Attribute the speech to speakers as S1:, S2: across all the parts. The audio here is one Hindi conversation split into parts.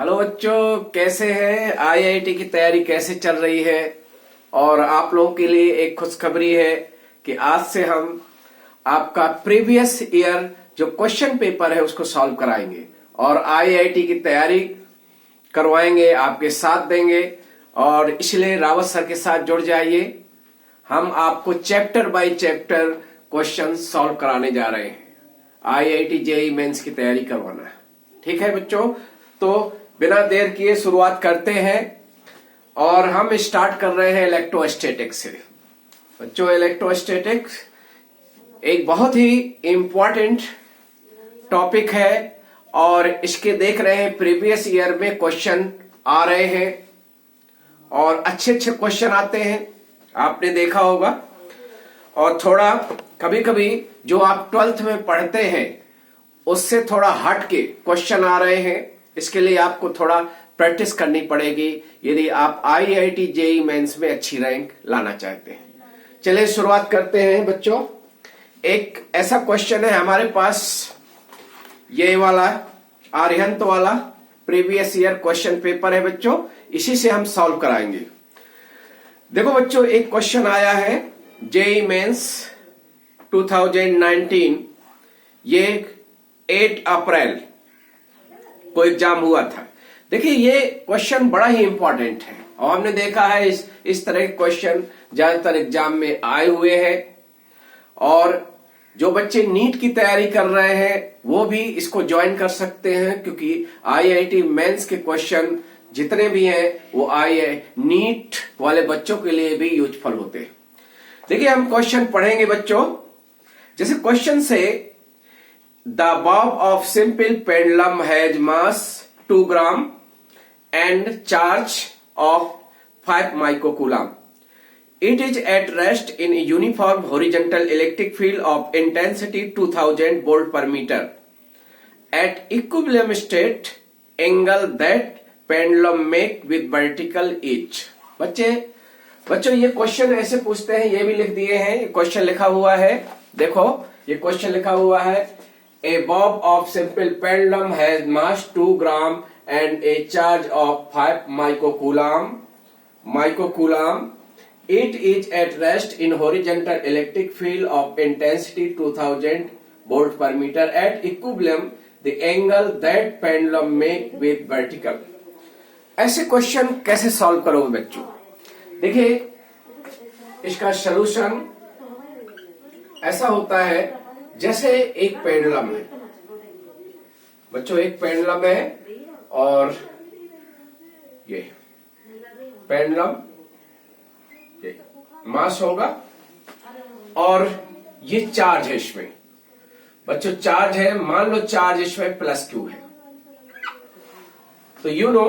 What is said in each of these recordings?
S1: हेलो बच्चों, कैसे हैं? आईआईटी की तैयारी कैसे चल रही है? और आप लोगों के लिए एक खुशखबरी है कि आज से हम आपका प्रीवियस ईयर जो क्वेश्चन पेपर है उसको सॉल्व कराएंगे और आईआईटी की तैयारी करवाएंगे, आपके साथ देंगे। और इसलिए रावत सर के साथ जुड़ जाइए। हम आपको chapter by chapter question solve कराने जा रहे हैं। आईआईटी जेईई मेंस की तैयारी करवाना है। ठीक है बच्चों, तो बिना देर किए शुरुआत करते हैं और हम स्टार्ट कर रहे हैं इलेक्ट्रोस्टैटिक्स से। बच्चों, इलेक्ट्रोस्टैटिक्स एक बहुत ही इंपॉर्टेंट टॉपिक है और इसके देख रहे हैं प्रीवियस ईयर में क्वेश्चन आ रहे हैं और अच्छे अच्छे क्वेश्चन आते हैं, आपने देखा होगा। और थोड़ा कभी कभी जो आप 12th में पढ़ते हैं उससे थोड़ा हट के क्वेश्चन आ रहे हैं। इसके लिए आपको थोड़ा प्रैक्टिस करनी पड़ेगी यदि आप आईआईटी जेईई मेंस में अच्छी रैंक लाना चाहते हैं। चलिए शुरुआत करते हैं बच्चों। एक ऐसा क्वेश्चन है हमारे पास, ये वाला आर्यंत वाला प्रीवियस ईयर क्वेश्चन पेपर है बच्चों, इसी से हम सॉल्व कराएंगे। देखो बच्चों, एक क्वेश्चन आया है जेईई मेंस 2019, ये 8 अप्रैल को एग्जाम हुआ था। देखिए, ये क्वेश्चन बड़ा ही इंपॉर्टेंट है और हमने देखा है इस तरह के क्वेश्चन ज्यादातर एग्जाम में आए हुए हैं। और जो बच्चे नीट की तैयारी कर रहे हैं वो भी इसको ज्वाइन कर सकते हैं, क्योंकि आईआईटी मेंस के क्वेश्चन जितने भी हैं वो नीट वाले बच्चों के लिए भी यूजफुल होते हैं। देखिए, हम क्वेश्चन पढ़ेंगे बच्चों। जैसे क्वेश्चन से the bob of simple pendulum has mass 2 gram and charge of 5 microcoulomb. It is at rest in a uniform horizontal electric field of intensity 2000 volt per meter. At equilibrium state, angle that pendulum make with vertical is. बच्चों ये क्वेश्चन ऐसे पूछते हैं, ये भी लिख दिए हैं, ये क्वेश्चन लिखा हुआ है। देखो, ये क्वेश्चन लिखा हुआ है, A bob of simple pendulum has mass 2 gram and a charge of 5 microcoulomb. It is at rest in horizontal electric field of intensity 2000 volt per meter. At equilibrium, the angle that pendulum make with vertical. ऐसे क्वेश्चन कैसे सॉल्व करोगे बच्चों? देखिए, इसका सलूशन ऐसा होता है जैसे एक पेंडुलम है बच्चों, एक पेंडुलम है और ये पेंडुलम, ये मास होगा और ये चार्ज है इसमें। बच्चों चार्ज है, मान लो चार्ज इसमें +Q है, तो you know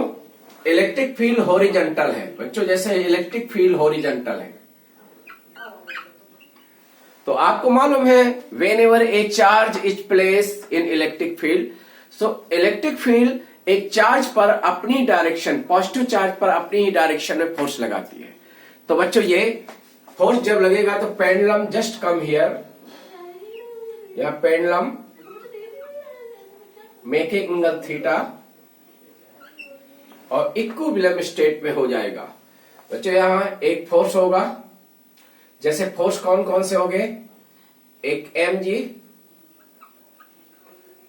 S1: electric field horizontal है बच्चों। जैसे इलेक्ट्रिक फील्ड हॉरिजॉन्टल है तो आपको मालूम है whenever a charge is placed in electric field, so electric field एक चार्ज पर अपनी डायरेक्शन, पॉजिटिव चार्ज पर अपनी ही डायरेक्शन में फोर्स लगाती है। तो बच्चों ये फोर्स जब लगेगा तो पेंडुलम जस्ट कम हियर, या पेंडुलम मेकिंग एंगल थीटा और इक्विलिब्रियम स्टेट में हो जाएगा। बच्चों यहां एक फोर्स होगा, जैसे फोर्स कौन कौन से होंगे, एक mg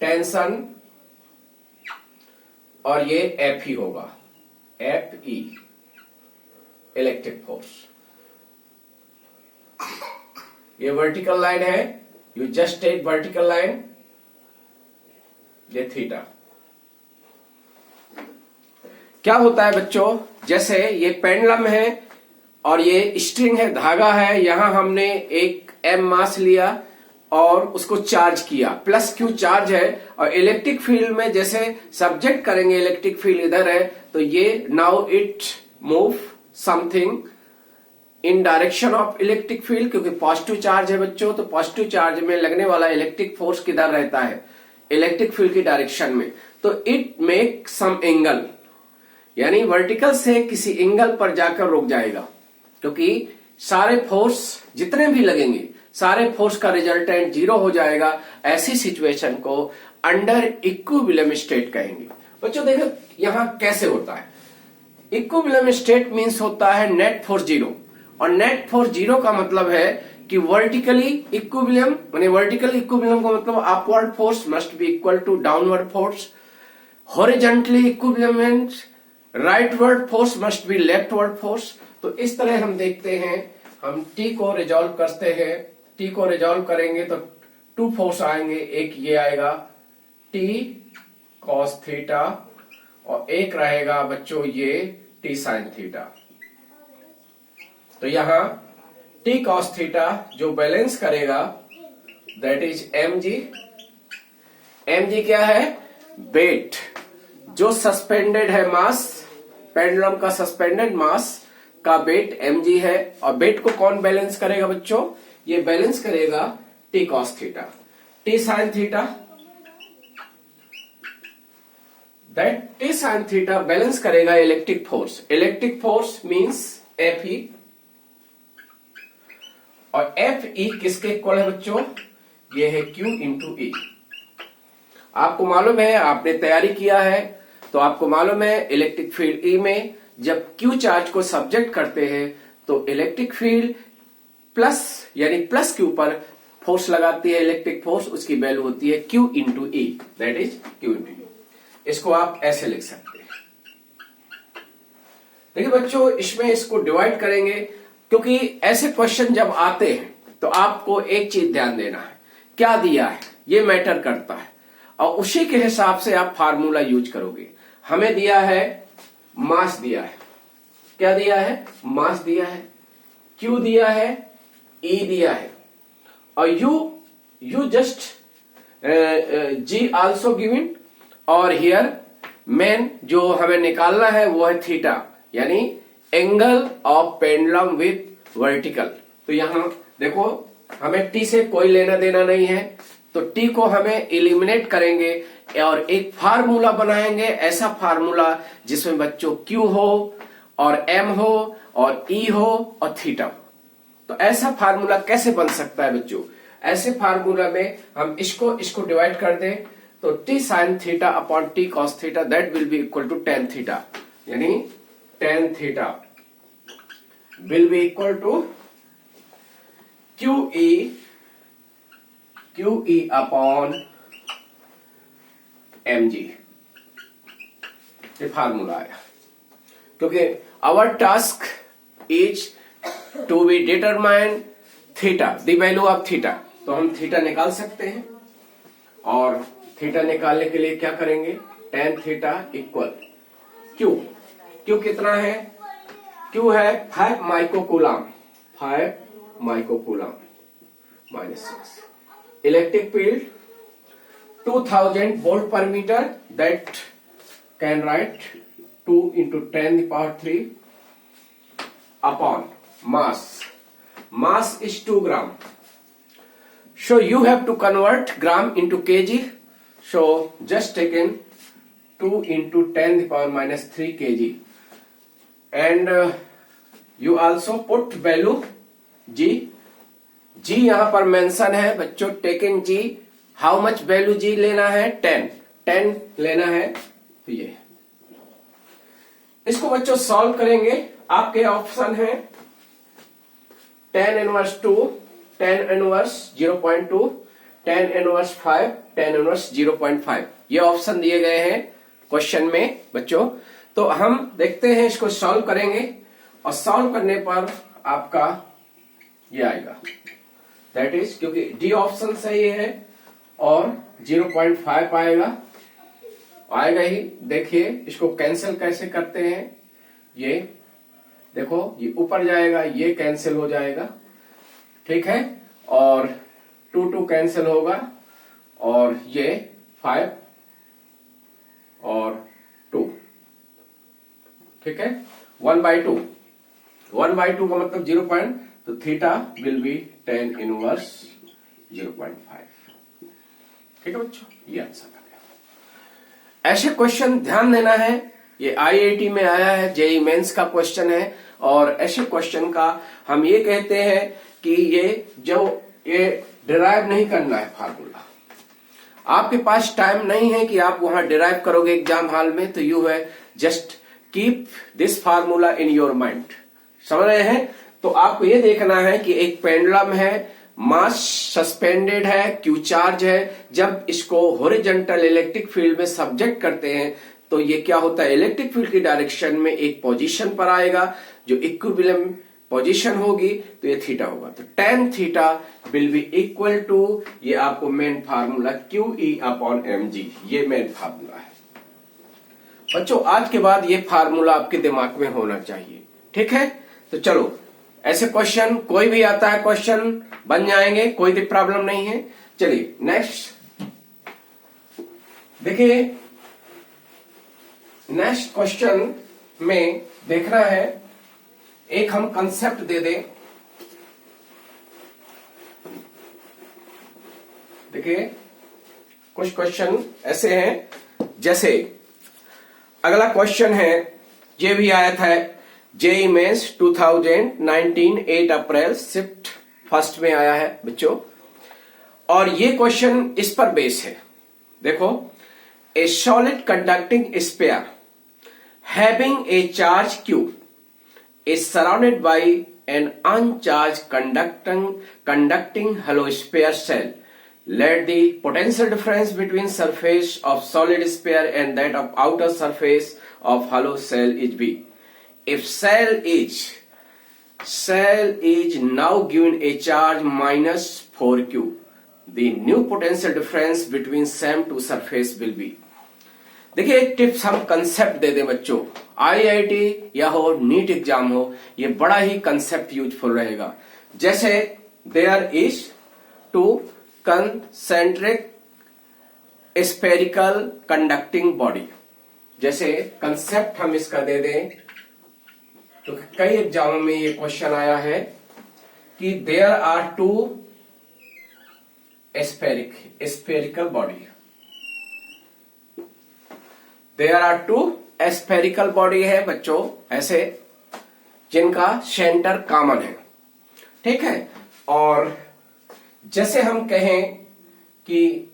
S1: टेंशन और ये Fe होगा, Fe इलेक्ट्रिक फोर्स। ये वर्टिकल लाइन है, you just take vertical line, ये थीटा। क्या होता है बच्चों, जैसे ये पेंडुलम है और ये स्ट्रिंग है, धागा है, यहां हमने एक m मास लिया और उसको चार्ज किया, +Q चार्ज है। और इलेक्ट्रिक फील्ड में जैसे सब्जेक्ट करेंगे, इलेक्ट्रिक फील्ड इधर है तो ये now it move something in direction of electric field, क्योंकि पॉजिटिव चार्ज है बच्चों। तो पॉजिटिव चार्ज में लगने वाला इलेक्ट्रिक फोर्स किधर रहता है, इलेक्ट्रिक फील्ड की डायरेक्शन में। तो इट मेक सम एंगल, यानी वर्टिकल से किसी एंगल पर जाकर रुक जाएगा, क्योंकि सारे फोर्स जितने भी लगेंगे सारे फोर्स का रिजल्टेंट 0 हो जाएगा। ऐसी सिचुएशन को अंडर इक्विलिब्रियम स्टेट कहेंगे। बच्चों देखो यहां कैसे होता है। इक्विलिब्रियम स्टेट मींस होता है नेट फोर्स जीरो, और नेट फोर्स जीरो का मतलब है कि वर्टिकली इक्विलिब्रियम, माने वर्टिकल इक्विलिब्रियम का मतलब upward force must be equal to downward force, horizontally equilibrium means rightward force must be leftward force. तो इस तरह हम देखते हैं, हम टी को रिजॉल्व करते हैं, टी को रिजॉल्व करेंगे तो टू फोर्स आएंगे, एक ये आएगा टी कॉस थीटा और एक रहेगा बच्चों ये टी साइन थीटा। तो यहां टी कॉस थीटा जो बैलेंस करेगा that is m g. M g क्या है? वेट, जो सस्पेंडेड है मास, पेंडुलम का सस्पेंडेड मास का वेट mg है। और वेट को कौन बैलेंस करेगा बच्चों? ये बैलेंस करेगा T cos theta. T sine theta, that T sine theta balance करेगा electric force. Electric force means F E, और एफ ई किसके इक्वल है बच्चों? ये है Q इंटू ई। आपको मालूम है, आपने तैयारी किया है तो आपको मालूम है इलेक्ट्रिक फील्ड ई में जब Q चार्ज को सब्जेक्ट करते हैं तो इलेक्ट्रिक फील्ड प्लस यानी प्लस Q पर फोर्स लगाती है इलेक्ट्रिक फोर्स, उसकी वैल्यू होती है Q into E, that is Q into E. इसको आप ऐसे लिख सकते हैं। देखिए बच्चों, इसमें इसको डिवाइड करेंगे क्योंकि ऐसे क्वेश्चन जब आते हैं तो आपको एक चीज ध्यान देना है, क्या दिया है ये मैटर करता है, और उसी के हिसाब से आप फार्मूला यूज करोगे। हमें दिया है मास, दिया है, क्या दिया है? मास दिया है, Q दिया है, E दिया है, और U just G also given, और हियर मेन जो हमें निकालना है वो है थीटा, यानी angle of pendulum with vertical. तो यहां देखो हमें टी से कोई लेना देना नहीं है, तो टी को हमें एलिमिनेट करेंगे और एक फार्मूला बनाएंगे, ऐसा फार्मूला जिसमें बच्चों Q हो और M हो और E हो और थीटा हो। तो ऐसा फार्मूला कैसे बन सकता है बच्चों? ऐसे फार्मूला में हम इसको डिवाइड कर दें तो T sine theta upon T cos theta that will be equal to tan theta, यानी tan theta will be equal to QE upon mg। ये फार्मूला आया क्योंकि our task is to be determine theta, the value of theta. तो हम थीटा निकाल सकते हैं, और थीटा निकालने के लिए क्या करेंगे? टेन थीटा इक्वल Q कितना है? Q है 5 microcoulomb, 5 microcoulomb minus 6। Electric field 2000 volt per metre, that can write 2 into 10 the power 3 upon mass. Mass is 2 gram. So you have to convert gram into kg. So just taken 2 into 10 the power minus 3 kg. And you also put value G. G यहां पर मेंशन है बच्चों, taken G। How much value G लेना है? 10 लेना है। तो ये इसको बच्चों सॉल्व करेंगे। आपके ऑप्शन है 10 इनवर्स 2, 10 इनवर्स 0.2, 10 इनवर्स 5, 10 इनवर्स 0.5। ये ऑप्शन दिए गए हैं क्वेश्चन में बच्चों। तो हम देखते हैं, इसको सॉल्व करेंगे, और सॉल्व करने पर आपका ये आएगा, दैट इज, क्योंकि डी ऑप्शन सही है, और 0.5 आएगा ही। देखिए इसको कैंसिल कैसे करते हैं, ये देखो ये ऊपर जाएगा, ये कैंसिल हो जाएगा, ठीक है, और 2 कैंसिल होगा, और ये 5 और 2, ठीक है, 1/2 का मतलब 0. तो थीटा विल बी 10 इनवर्स 0.5। ठीक है बच्चों, ये आंसर आ गया। ऐसे क्वेश्चन ध्यान देना है, ये आईआईटी में आया है, जेईई मेंस का क्वेश्चन है, और ऐसे क्वेश्चन का हम ये कहते हैं कि ये जो ये डिराइव नहीं करना है फार्मूला, आपके पास टाइम नहीं है कि आप वहां डिराइव करोगे एग्जाम हॉल में, तो यू है just keep this formula in your mind. समझ रहे हैं? तो आपको ये देखना है कि एक पेंडुलम है, मास सस्पेंडेड है, क्यू चार्ज है। जब इसको हॉरिजॉन्टल इलेक्ट्रिक फील्ड में सब्जेक्ट करते हैं तो ये क्या होता है, इलेक्ट्रिक फील्ड की डायरेक्शन में एक पोजीशन पर आएगा जो इक्विलिब्रियम पोजीशन होगी, तो ये थीटा होगा। तो tan theta will be equal to, ये आपको main formula QE upon mg, ये मेन फार्मूला है बच्चों। आज के बाद ये फार्मूला आपके दिमाग में होना चाहिए, ठीक है? तो चलो, ऐसे क्वेश्चन कोई भी आता है, क्वेश्चन बन जाएंगे, कोई भी प्रॉब्लम नहीं है। चलिए नेक्स्ट देखिए, नेक्स्ट क्वेश्चन में देखना है, एक हम कंसेप्ट दे दें। देखिए कुछ क्वेश्चन ऐसे हैं, जैसे अगला क्वेश्चन है, ये भी आया था जेईई मेंस 2019 8 अप्रैल शिफ्ट फर्स्ट में आया है बच्चों, और ये क्वेश्चन इस पर बेस है। देखो, ए solid conducting sphere having a charge Q is surrounded by an uncharged conducting hollow sphere cell. Let the potential difference between surface of solid sphere and that of outer surface of hollow cell is V. If cell is now given a charge minus 4Q, the new potential difference between same two surface will be। देखिए एक टिप्स हम कंसेप्ट दे दें बच्चों, आईआईटी या हो नीट एग्जाम हो, ये बड़ा ही कंसेप्ट यूजफुल रहेगा। जैसे there is two concentric spherical conducting body, जैसे कंसेप्ट हम इसका दे दें, तो कई एग्जामों में ये क्वेश्चन आया है कि there are two spherical body, there are two spherical body है बच्चों ऐसे, जिनका सेंटर कॉमन है, ठीक है? और जैसे हम कहें कि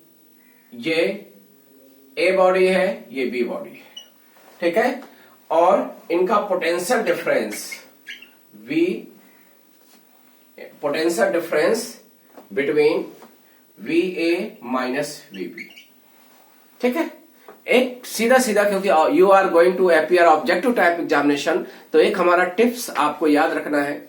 S1: ये ए बॉडी है, ये बी बॉडी है, ठीक है? और इनका potential difference V, potential difference between VA minus VB, ठीक है? एक सीधा सीधा, क्योंकि you are going to appear objective type examination, तो एक हमारा टिप्स आपको याद रखना है,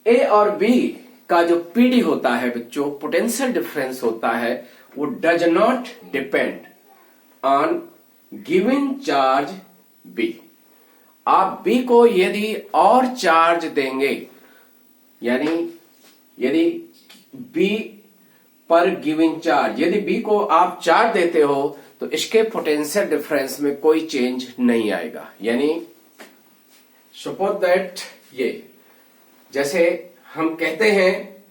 S1: ए और बी का जो पीडी होता है बच्चों, पोटेंशियल डिफरेंस होता है, वो does not depend on given charge B. आप बी को यदि और चार्ज देंगे, यानी यदि बी पर गिवन चार्ज, यदि बी को आप चार्ज देते हो तो इसके पोटेंशियल डिफरेंस में कोई चेंज नहीं आएगा। यानी सपोज दैट, ये जैसे हम कहते हैं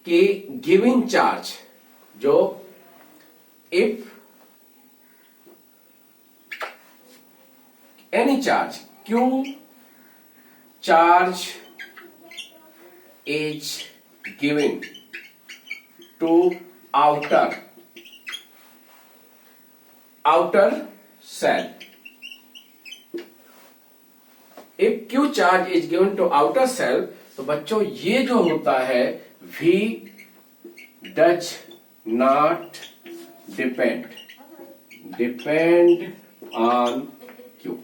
S1: कि गिवन चार्ज, जो if any charge Q charge is given to outer cell, if Q charge is given to outer cell, तो बच्चों ये जो होता है V does not depend on Q,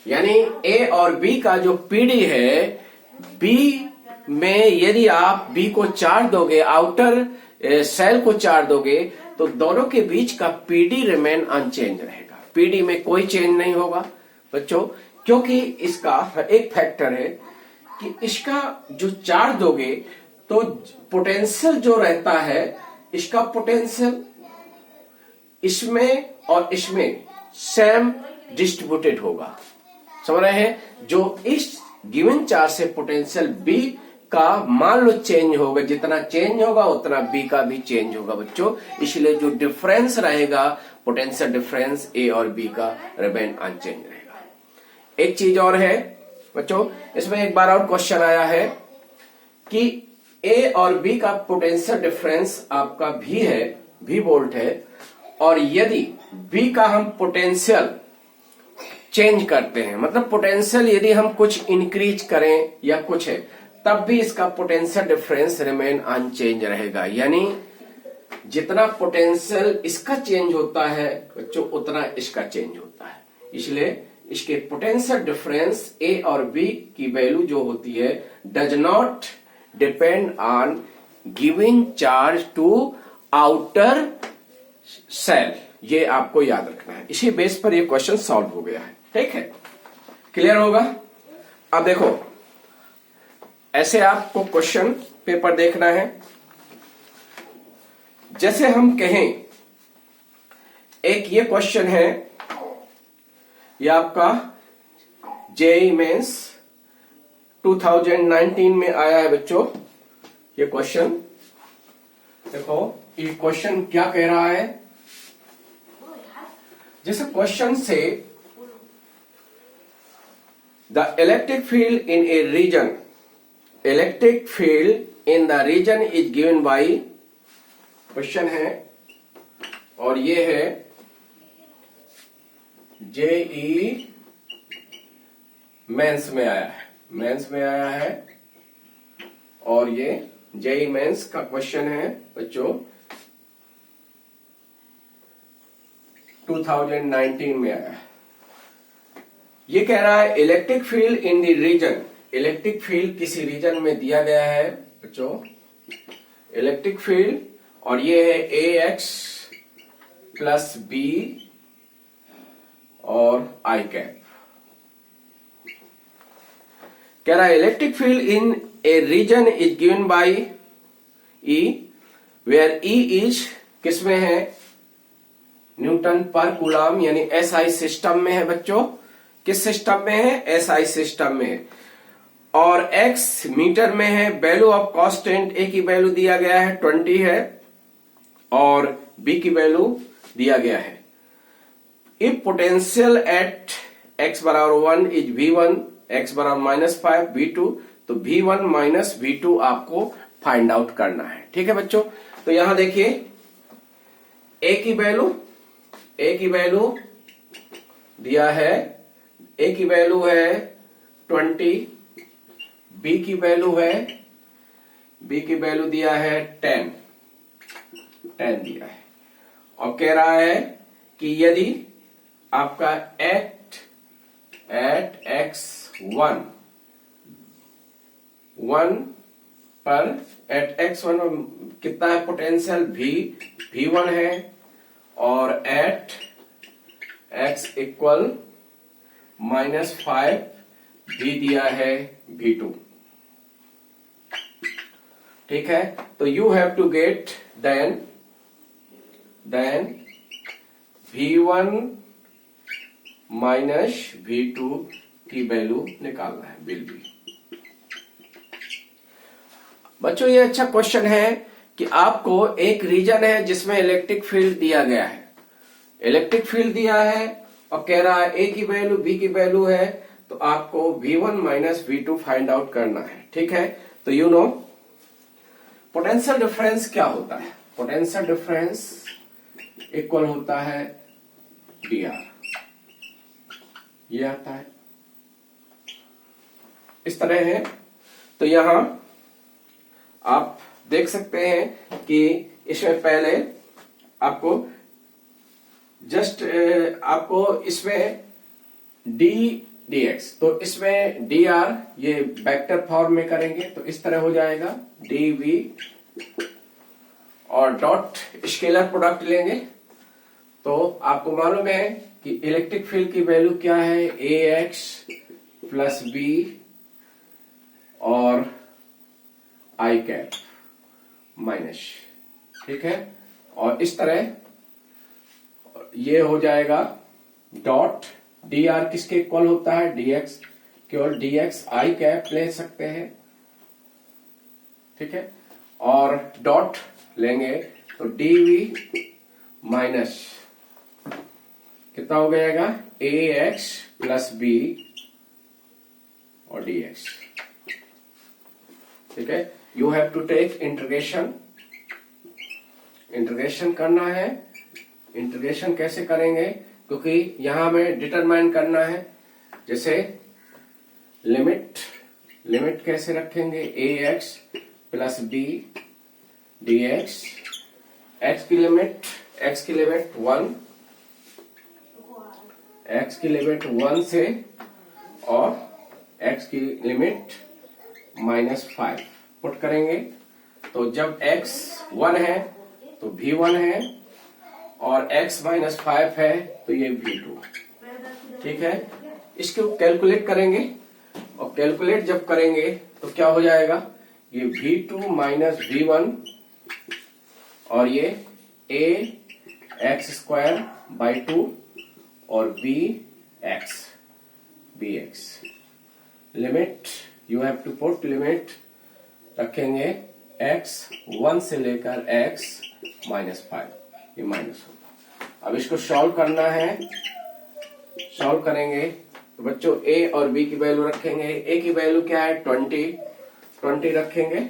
S1: यानी A और B का जो PD है, B में यदि आप B को चार्ज दोगे, आउटर सेल को चार्ज दोगे, तो दोनों के बीच का पीडी रिमेन अनचेंज रहेगा, पीडी में कोई चेंज नहीं होगा बच्चों, क्योंकि इसका एक फैक्टर है कि इसका जो चार्ज दोगे तो पोटेंशियल जो रहता है, इसका पोटेंशियल इसमें और इसमें सेम डिस्ट्रीब्यूटेड होगा। समझ रहे हैं? जो इस गिवन चार्ज से पोटेंशियल बी का मान लो चेंज होगा, जितना चेंज होगा उतना बी का भी चेंज होगा बच्चों, इसलिए जो डिफरेंस रहेगा, पोटेंशियल डिफरेंस ए और बी का रिमेन अनचेंज रहेगा। एक चीज और है बच्चों, इसमें एक बार और क्वेश्चन आया है कि ए और बी का पोटेंशियल डिफरेंस आपका V है, V वोल्ट है, और यदि B का हम पोटेंशियल चेंज करते हैं, मतलब पोटेंशियल यदि हम कुछ इंक्रीज करें या कुछ है, तब भी इसका पोटेंशियल डिफरेंस रिमेन अनचेंज रहेगा। यानी जितना पोटेंशियल इसका चेंज होता है बच्चों, उतना इसका चेंज होता है। इसलिए इसके पोटेंशियल डिफरेंस ए और बी की वैल्यू जो होती है does not depend on giving charge to outer cell. ये आपको याद रखना है। इसी बेस पर ये क्वेश्चन सॉल्व हो गया है। ठीक है, क्लियर होगा। अब देखो, ऐसे आपको क्वेश्चन पेपर देखना है। जैसे हम कहें, एक ये क्वेश्चन है, ये आपका जेईई मेंस 2019 में आया है बच्चों। ये क्वेश्चन देखो, ये क्वेश्चन क्या कह रहा है। जैसे क्वेश्चन से the electric field in a region, electric field in the region is given by, question है और ये है जेईई मेंस में आया है, मेंस में आया है, और ये जेईई मेंस का क्वेश्चन है बच्चों 2019 में आया है। ये कह रहा है electric field in the region, electric field किसी रीजन में दिया गया है बच्चों, इलेक्ट्रिक फील्ड, और ये है ए एक्स प्लस बी और आई कैप। कह रहा है electric field in a region is given by E, where E is किसमें है, न्यूटन पर कूलम, यानी एसआई सिस्टम में है बच्चों। किस सिस्टम में है, एसआई सिस्टम में है। और एक्स मीटर में है। वैल्यू ऑफ कांस्टेंट ए की वैल्यू दिया गया है 20 है, और बी की वैल्यू दिया गया है। इफ पोटेंशियल एट x बराबर 1 इज V1, x बराबर -5 V2, तो V1 माइनस V2 आपको फाइंड आउट करना है। ठीक है बच्चों, तो यहां देखिए a की वैल्यू दिया है, a की वैल्यू है 20, b की वैल्यू दिया है 10 दिया है, और कह रहा है कि यदि आपका एट x1 पर एट x1 कितना है पोटेंशियल, V1 है, और एट x इक्वल -5 भी दिया है V2। ठीक है, तो you have to get then V1 minus V2 की वैल्यू निकालना है बिल भी। बच्चों ये अच्छा क्वेश्चन है कि आपको एक रीजन है जिसमें इलेक्ट्रिक फील्ड दिया गया है, इलेक्ट्रिक फील्ड दिया है, और कह रहा है ए की वैल्यू बी की वैल्यू है, तो आपको V1 minus V2 find out करना है। ठीक है, तो यू नो पोटेंशियल डिफरेंस क्या होता है, पोटेंशियल डिफरेंस इक्वल होता है dr, ये आता है इस तरह है। तो यहां आप देख सकते हैं कि इसमें पहले आपको जस्ट आपको इसमें dx, तो इसमें dr ये वेक्टर फॉर्म में करेंगे तो इस तरह हो जाएगा dv, और डॉट स्केलर प्रोडक्ट लेंगे तो आपको मालूम है कि इलेक्ट्रिक फील्ड की वैल्यू क्या है, ax प्लस b और आई कैप माइनस। ठीक है, और इस तरह ये हो जाएगा डॉट dr किसके इक्वल होता है, dx, केवल dx आई कैप ले सकते हैं। ठीक है, और डॉट लेंगे तो dv माइनस कितना हो जाएगा, ax प्लस b और dx। ठीक है, you have to take integration. Integration करना है। इंटीग्रेशन कैसे करेंगे, क्योंकि यहां हमें डिटरमाइन करना है। जैसे लिमिट कैसे रखेंगे, ax plus b dx, x की लिमिट 1 से और x की लिमिट -5 पुट करेंगे। तो जब x 1 है तो v1 है और x -5 है तो ये v2। ठीक है, इसको कैलकुलेट करेंगे और कैलकुलेट जब करेंगे तो क्या हो जाएगा, ये v2 माइनस v1 और ये ax² 2 और bx। Limit you have to put, limit रखेंगे x 1 से लेकर x -5, ये माइनस होगा। अब इसको सॉल्व करना है। सॉल्व करेंगे तो बच्चों a और b की वैल्यू रखेंगे। a की वैल्यू क्या है, 20 रखेंगे।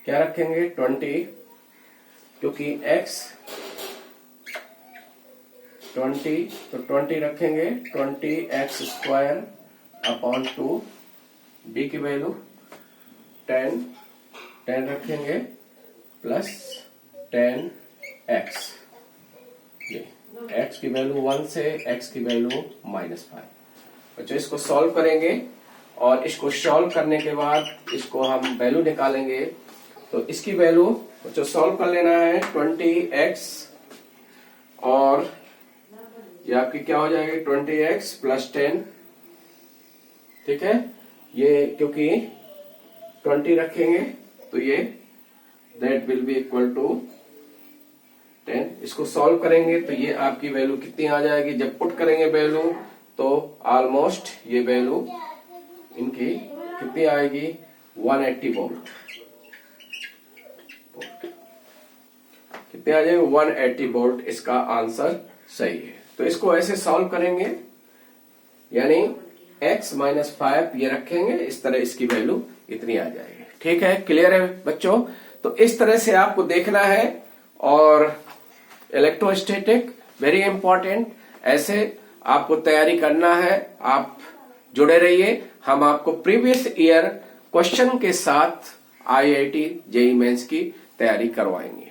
S1: क्या रखेंगे, 20, क्योंकि x 20 तो 20 रखेंगे, 20x² 2। b की वैल्यू 10 रखेंगे प्लस 10x। ये x की वैल्यू 1 से x की वैल्यू -5। बच्चों इसको सॉल्व करेंगे और इसको सॉल्व करने के बाद इसको हम वैल्यू निकालेंगे। तो इसकी वैल्यू बच्चों सॉल्व कर लेना है, 20x और ये आपकी क्या हो जाएगी, 20x प्लस 10। ठीक है, ये क्योंकि 20 रखेंगे तो ये that will be equal to 10। इसको सॉल्व करेंगे तो ये आपकी वैल्यू कितनी आ जाएगी, जब पुट करेंगे वैल्यू तो ऑलमोस्ट ये वैल्यू इनकी कितनी आएगी, 180 वोल्ट। कितने आ जाएंगे, 180 वोल्ट इसका आंसर सही है। तो इसको ऐसे सॉल्व करेंगे, यानी x -5 ये रखेंगे, इस तरह इसकी वैल्यू इतनी आ जाएगी। ठीक है, क्लियर है बच्चों। तो इस तरह से आपको देखना है। और इलेक्ट्रोस्टैटिक वेरी इंपॉर्टेंट, ऐसे आपको तैयारी करना है। आप जुड़े रहिए, हम आपको प्रीवियस ईयर क्वेश्चन के साथ IIT JEE मेंस की तैयारी करवाएंगे।